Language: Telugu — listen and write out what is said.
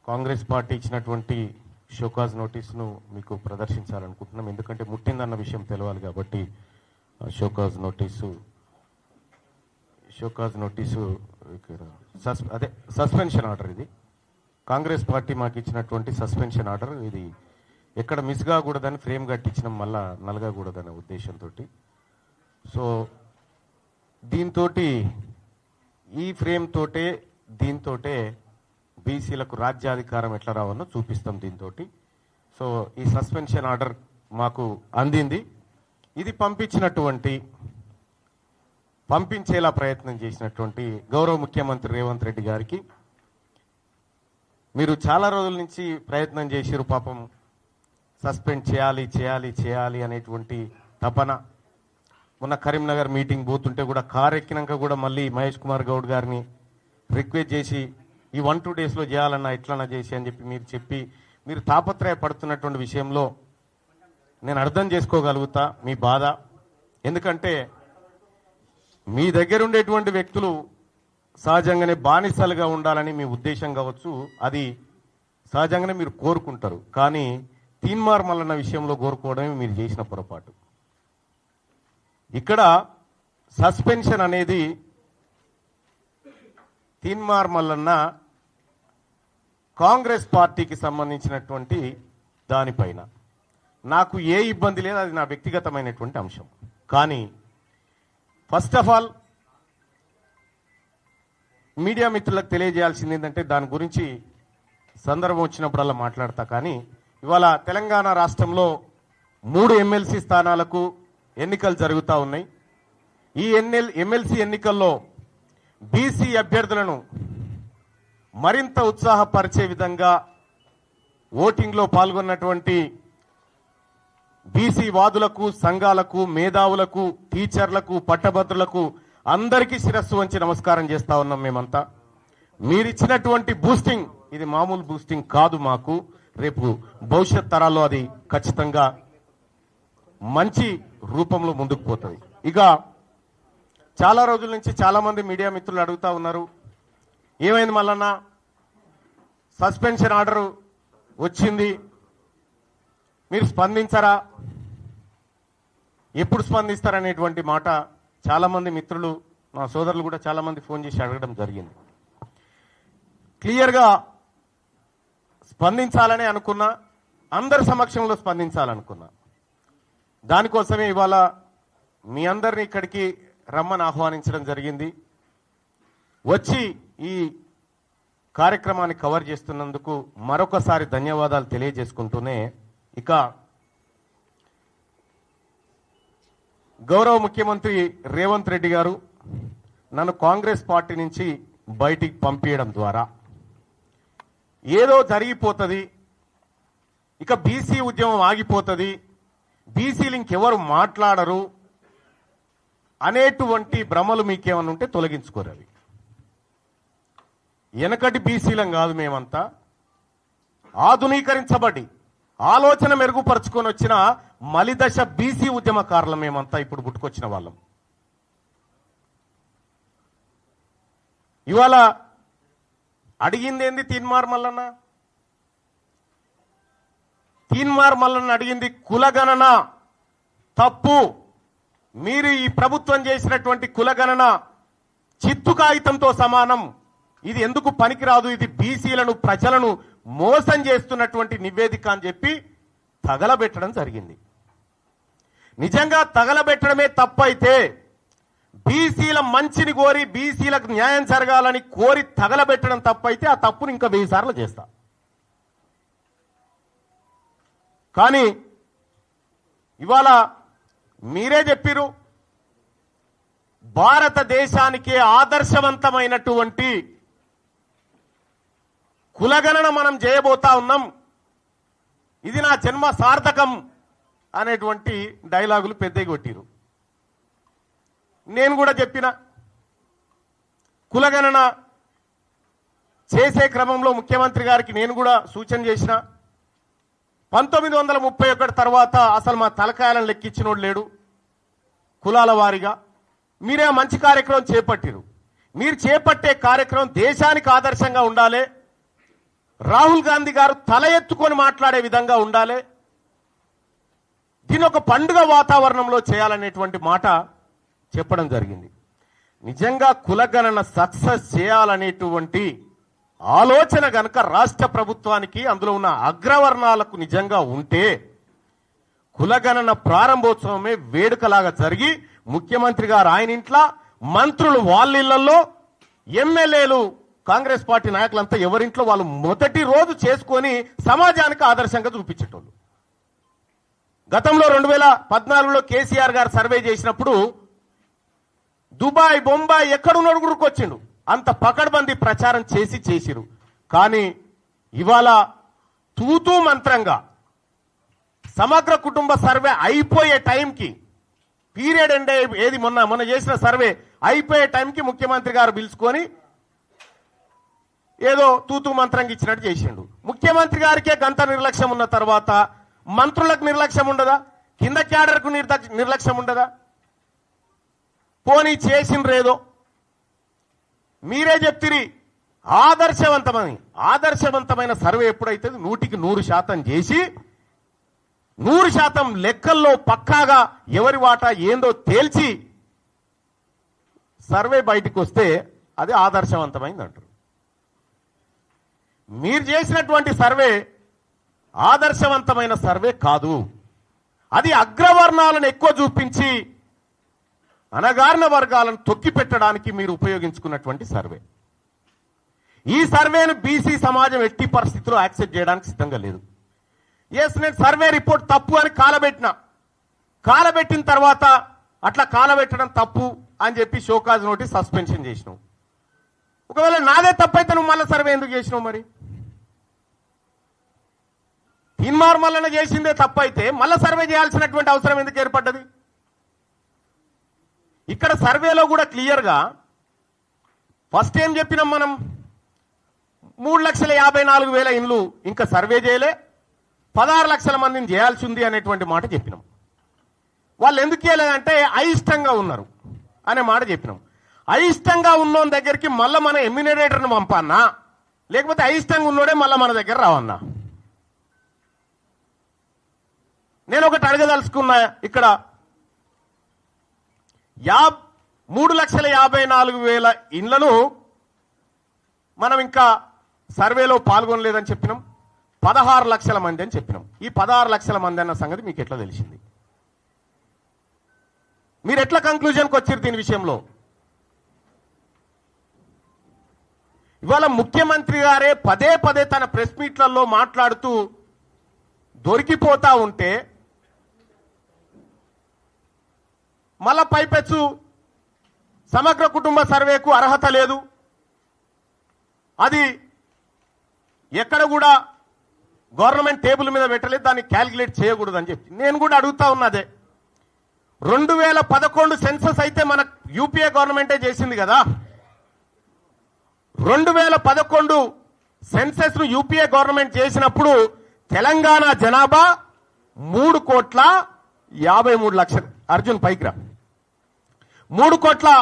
కాంగ్రెస్ పార్టీ ఇచ్చినటువంటి షోకాజ్ నోటీసును మీకు ప్రదర్శించాలనుకుంటున్నాం. ఎందుకంటే ముట్టిందన్న విషయం తెలవాలి కాబట్టి షోకాజ్ నోటీసు అదే సస్పెన్షన్ ఆర్డర్. ఇది కాంగ్రెస్ పార్టీ మాకు ఇచ్చినటువంటి సస్పెన్షన్ ఆర్డర్. ఇది ఎక్కడ మిస్ కాకూడదని ఫ్రేమ్ కట్టించడం, మళ్ళా నలగకూడదనే ఉద్దేశంతో. సో దీంతో ఈ ఫ్రేమ్ తోటే దీంతోటే బీసీలకు రాజ్యాధికారం ఎట్లా రావన్నో చూపిస్తాం దీంతో. సో ఈ సస్పెన్షన్ ఆర్డర్ మాకు అందింది. ఇది పంపించేలా ప్రయత్నం చేసినటువంటి గౌరవ ముఖ్యమంత్రి రేవంత్ రెడ్డి గారికి మీరు చాలా రోజుల నుంచి ప్రయత్నం చేసిరు. పాపం సస్పెండ్ చేయాలి అనేటువంటి తపన. మొన్న కరీంనగర్ మీటింగ్ పోతుంటే కూడా కారు ఎక్కినాక కూడా మళ్ళీ మహేష్ కుమార్ గౌడ్ గారిని రిక్వెస్ట్ చేసి ఈ 1-2 డేస్లో చేయాలన్నా ఎట్లన్నా చేసి అని చెప్పి మీరు తాపత్రయపడుతున్నటువంటి విషయంలో నేను అర్థం చేసుకోగలుగుతా మీ బాధ. ఎందుకంటే మీ దగ్గర ఉండేటువంటి వ్యక్తులు సహజంగానే బానిసలుగా ఉండాలని మీ ఉద్దేశం కావచ్చు, అది సహజంగానే మీరు కోరుకుంటారు. కానీ తీన్మార్ మల్లన్న విషయంలో కోరుకోవడమే మీరు చేసిన పొరపాటు. ఇక్కడ సస్పెన్షన్ అనేది తీన్మార్ మల్లన్న కాంగ్రెస్ పార్టీకి సంబంధించినటువంటి దానిపైన నాకు ఏ ఇబ్బంది లేదు, అది నా వ్యక్తిగతమైనటువంటి అంశం. కానీ ఫస్ట్ ఆఫ్ ఆల్ మీడియా మిత్రులకు తెలియజేయాల్సింది ఏంటంటే దాని గురించి సందర్భం వచ్చినప్పుడల్లా మాట్లాడతా. కానీ ఇవాళ తెలంగాణ రాష్ట్రంలో 3 ఎమ్మెల్సీ స్థానాలకు ఎన్నికలు జరుగుతూ ఉన్నాయి. ఈ ఎమ్మెల్సీ ఎన్నికల్లో బీసీ అభ్యర్థులను మరింత ఉత్సాహపరిచే విధంగా ఓటింగ్లో పాల్గొన్నటువంటి బీసీ వాదులకు, సంఘాలకు, మేధావులకు, టీచర్లకు, పట్టభద్రులకు అందరికీ శిరస్సు వంచి నమస్కారం చేస్తా ఉన్నాం. మేమంతా మీరిచ్చినటువంటి బూస్టింగ్ ఇది మామూలు బూస్టింగ్ కాదు. మాకు రేపు భవిష్యత్ తరాల్లో అది ఖచ్చితంగా మంచి రూపంలో ముందుకు పోతుంది. ఇక చాలా రోజుల నుంచి చాలా మంది మీడియా మిత్రులు అడుగుతా ఉన్నారు, ఏమైంది మల్లన్న సస్పెన్షన్ ఆర్డర్ వచ్చింది, మీరు స్పందించరా, ఎప్పుడు స్పందిస్తారనేటువంటి మాట చాలా మంది మిత్రులు, మా సోదరులు కూడా చాలా మంది ఫోన్ చేసి అడగడం జరిగింది. క్లియర్గా స్పందించాలని అనుకున్నా, అందరి సమక్షంలో స్పందించాలనుకున్నా. దానికోసమే ఇవాళ మీ అందరినీ ఇక్కడికి రమ్మని ఆహ్వానించడం జరిగింది. వచ్చి ఈ కార్యక్రమాన్ని కవర్ చేస్తున్నందుకు మరొకసారి ధన్యవాదాలు తెలియజేసుకుంటూనే, ఇక గౌరవ ముఖ్యమంత్రి రేవంత్ రెడ్డి గారు నన్ను కాంగ్రెస్ పార్టీ నుంచి బయటికి పంపించడం ద్వారా ఏదో జరిగిపోతుంది, ఇక బీసీ ఉద్యమం ఆగిపోతుంది, బీసీలు ఇంకెవరు మాట్లాడరు అనేటువంటి భ్రమలు మీకేమన్నా ఉంటే తొలగించుకోరు. అవి వెనకటి బీసీలం కాదు, మేమంతా ఆధునీకరించబడి ఆలోచన మెరుగుపరుచుకొని వచ్చిన మలిదశ బీసీ ఉద్యమకారులం. మేమంతా ఇప్పుడు పుట్టుకొచ్చిన వాళ్ళం. ఇవాళ అడిగిందేంది తీన్మార్ మల్లన్న? తీన్మార్ మల్లన్న అడిగింది కులగణన తప్పు, మీరు ఈ ప్రభుత్వం చేసినటువంటి కులగణన చిత్తు కాగితంతో సమానం, ఇది ఎందుకు పనికిరాదు, ఇది బీసీలను ప్రజలను మోసం చేస్తున్నటువంటి నివేదిక అని చెప్పి తగలబెట్టడం జరిగింది. నిజంగా తగలబెట్టడమే తప్పైతే, బీసీల మంచిని కోరి బీసీలకు న్యాయం జరగాలని కోరి తగలబెట్టడం తప్పైతే ఆ తప్పును ఇంకా 1000 సార్లు చేస్తా. కానీ ఇవాళ మీరే చెప్పిరు, భారతదేశానికే ఆదర్శవంతమైనటువంటి కులగణన మనం చేయబోతా ఉన్నాం, ఇది నా జన్మ సార్థకం అనేటువంటి డైలాగులు పెద్దగా కొట్టిరు. నేను కూడా చెప్పిన, కులగణన చేసే క్రమంలో ముఖ్యమంత్రి గారికి నేను కూడా సూచన చేసిన, 1931 తర్వాత అసలు మా తలకాయలను లెక్కించినోడు లేడు కులాల వారీగా. మీరే మంచి కార్యక్రమం చేపట్టిరు. మీరు చేపట్టే కార్యక్రమం దేశానికి ఆదర్శంగా ఉండాలి, రాహుల్ గాంధీ గారు తల ఎత్తుకొని మాట్లాడే విధంగా ఉండాలి. దీని ఒక పండుగ వాతావరణంలో చేయాలనేటువంటి మాట చెప్పడం జరిగింది. నిజంగా కులగణన సక్సెస్ చేయాలనేటువంటి ఆలోచన గనక రాష్ట్ర ప్రభుత్వానికి అందులో ఉన్న అగ్రవర్ణాలకు నిజంగా ఉంటే కులగణన ప్రారంభోత్సవమే వేడుకలాగా జరిగి ముఖ్యమంత్రి గారు ఆయన ఇంట్లో, మంత్రులు వాళ్ళ ఇళ్లలో, ఎమ్మెల్యేలు కాంగ్రెస్ పార్టీ నాయకులంతా ఎవరింట్లో వాళ్ళు మొదటి రోజు చేసుకొని సమాజానికి ఆదర్శంగా చూపించేటోళ్ళు. గతంలో 2014లో కేసీఆర్ గారు సర్వే చేసినప్పుడు దుబాయ్, బొంబాయి ఎక్కడున్నాడు గురుకొచ్చిండు. అంత పకడ్బందీ ప్రచారం చేసిరు. కానీ ఇవాళ తూతూ మంత్రంగా సమగ్ర కుటుంబ సర్వే అయిపోయే టైంకి, పీరియడ్ ఎండ్ ఏది మొన్న చేసిన సర్వే అయిపోయే టైంకి ముఖ్యమంత్రి గారు పిలుచుకొని ఏదో తూతూ మంత్రంగా ఇచ్చినట్టు చేసిండు. ముఖ్యమంత్రి గారికే గంత నిర్లక్ష్యం ఉన్న తర్వాత మంత్రులకు నిర్లక్ష్యం ఉండదా? కింద క్యాడర్కు నిర్లక్ష్యం ఉండదా? పోనీ చేసిండ్రేదో మీరే చెప్తిరి. ఆదర్శవంతమైన సర్వే ఎప్పుడైతే 100% చేసి 100% లెక్కల్లో పక్కాగా ఎవరి వాటా ఏందో తేల్చి సర్వే బయటికి వస్తే అది ఆదర్శవంతమైంది అంటారు. మీరు చేసినటువంటి సర్వే ఆదర్శవంతమైన సర్వే కాదు. అది అగ్రవర్ణాలను ఎక్కువ చూపించి అనగారిన వర్గాలను తొక్కి పెట్టడానికి మీరు ఉపయోగించుకున్నటువంటి సర్వే. ఈ సర్వేను బీసీ సమాజం ఎట్టి పరిస్థితుల్లో యాక్సెప్ట్ చేయడానికి సిద్ధంగా లేదు. ఎస్, నేను సర్వే రిపోర్ట్ తప్పు అని కాలబెట్టిన తర్వాత అట్లా కాలబెట్టడం తప్పు అని చెప్పి షోకాజ్ నోటీస్ సస్పెన్షన్ చేసినావు. ఒకవేళ నాదే తప్పైతే నువ్వు మళ్ళీ సర్వే ఎందుకు చేసినావు? మరి తీన్మార్మల్లన చేసిందే తప్పైతే మళ్ళీ సర్వే చేయాల్సినటువంటి అవసరం ఎందుకు ఏర్పడ్డది? ఇక్కడ సర్వేలో కూడా క్లియర్గా ఫస్ట్ ఏం చెప్పినాం మనం, 3,54,000 ఇండ్లు ఇంకా సర్వే చేయలే, 16 లక్షల మందిని చేయాల్సి ఉంది అనేటువంటి మాట చెప్పినాం. వాళ్ళు ఎందుకు చేయలేదంటే అయిష్టంగా ఉన్నారు అనే మాట చెప్పినాం. అయిష్టంగా ఉన్నోని దగ్గరికి మళ్ళీ మన ఎమ్యూనరేటర్ని పంపన్నా, లేకపోతే అయిష్టంగా ఉన్నోడే మళ్ళీ మన దగ్గర రావన్నా? నేను ఒకటి అడగదలుచుకున్నా. ఇక్కడ 3,54,000 ఇండ్లను మనం ఇంకా సర్వేలో పాల్గొనలేదని చెప్పినాం. 16 లక్షల మంది అని చెప్పినాం. ఈ 16 లక్షల మంది అన్న సంగతి మీకు ఎట్లా తెలిసింది? మీరు ఎట్లా కంక్లూజన్కి వచ్చారు దీని విషయంలో? ఇవాళ ముఖ్యమంత్రి గారే పదే తన ప్రెస్ మీట్లలో మాట్లాడుతూ దొరికిపోతా ఉంటే మళ్ళా పైపెచ్చు సమగ్ర కుటుంబ సర్వేకు అర్హత లేదు, అది ఎక్కడ కూడా గవర్నమెంట్ టేబుల్ మీద పెట్టలేదు, దాన్ని క్యాలిక్యులేట్ చేయకూడదు అని చెప్పి నేను కూడా అడుగుతా ఉన్నదే. 2011 సెన్సస్ అయితే మన యూపీఏ గవర్నమెంటే చేసింది కదా. 2011 సెన్సస్ ను యూపీఏ గవర్నమెంట్ చేసినప్పుడు తెలంగాణ జనాభా 3,53,00,000. అర్జున్ పైకి రా. 3,53,00,000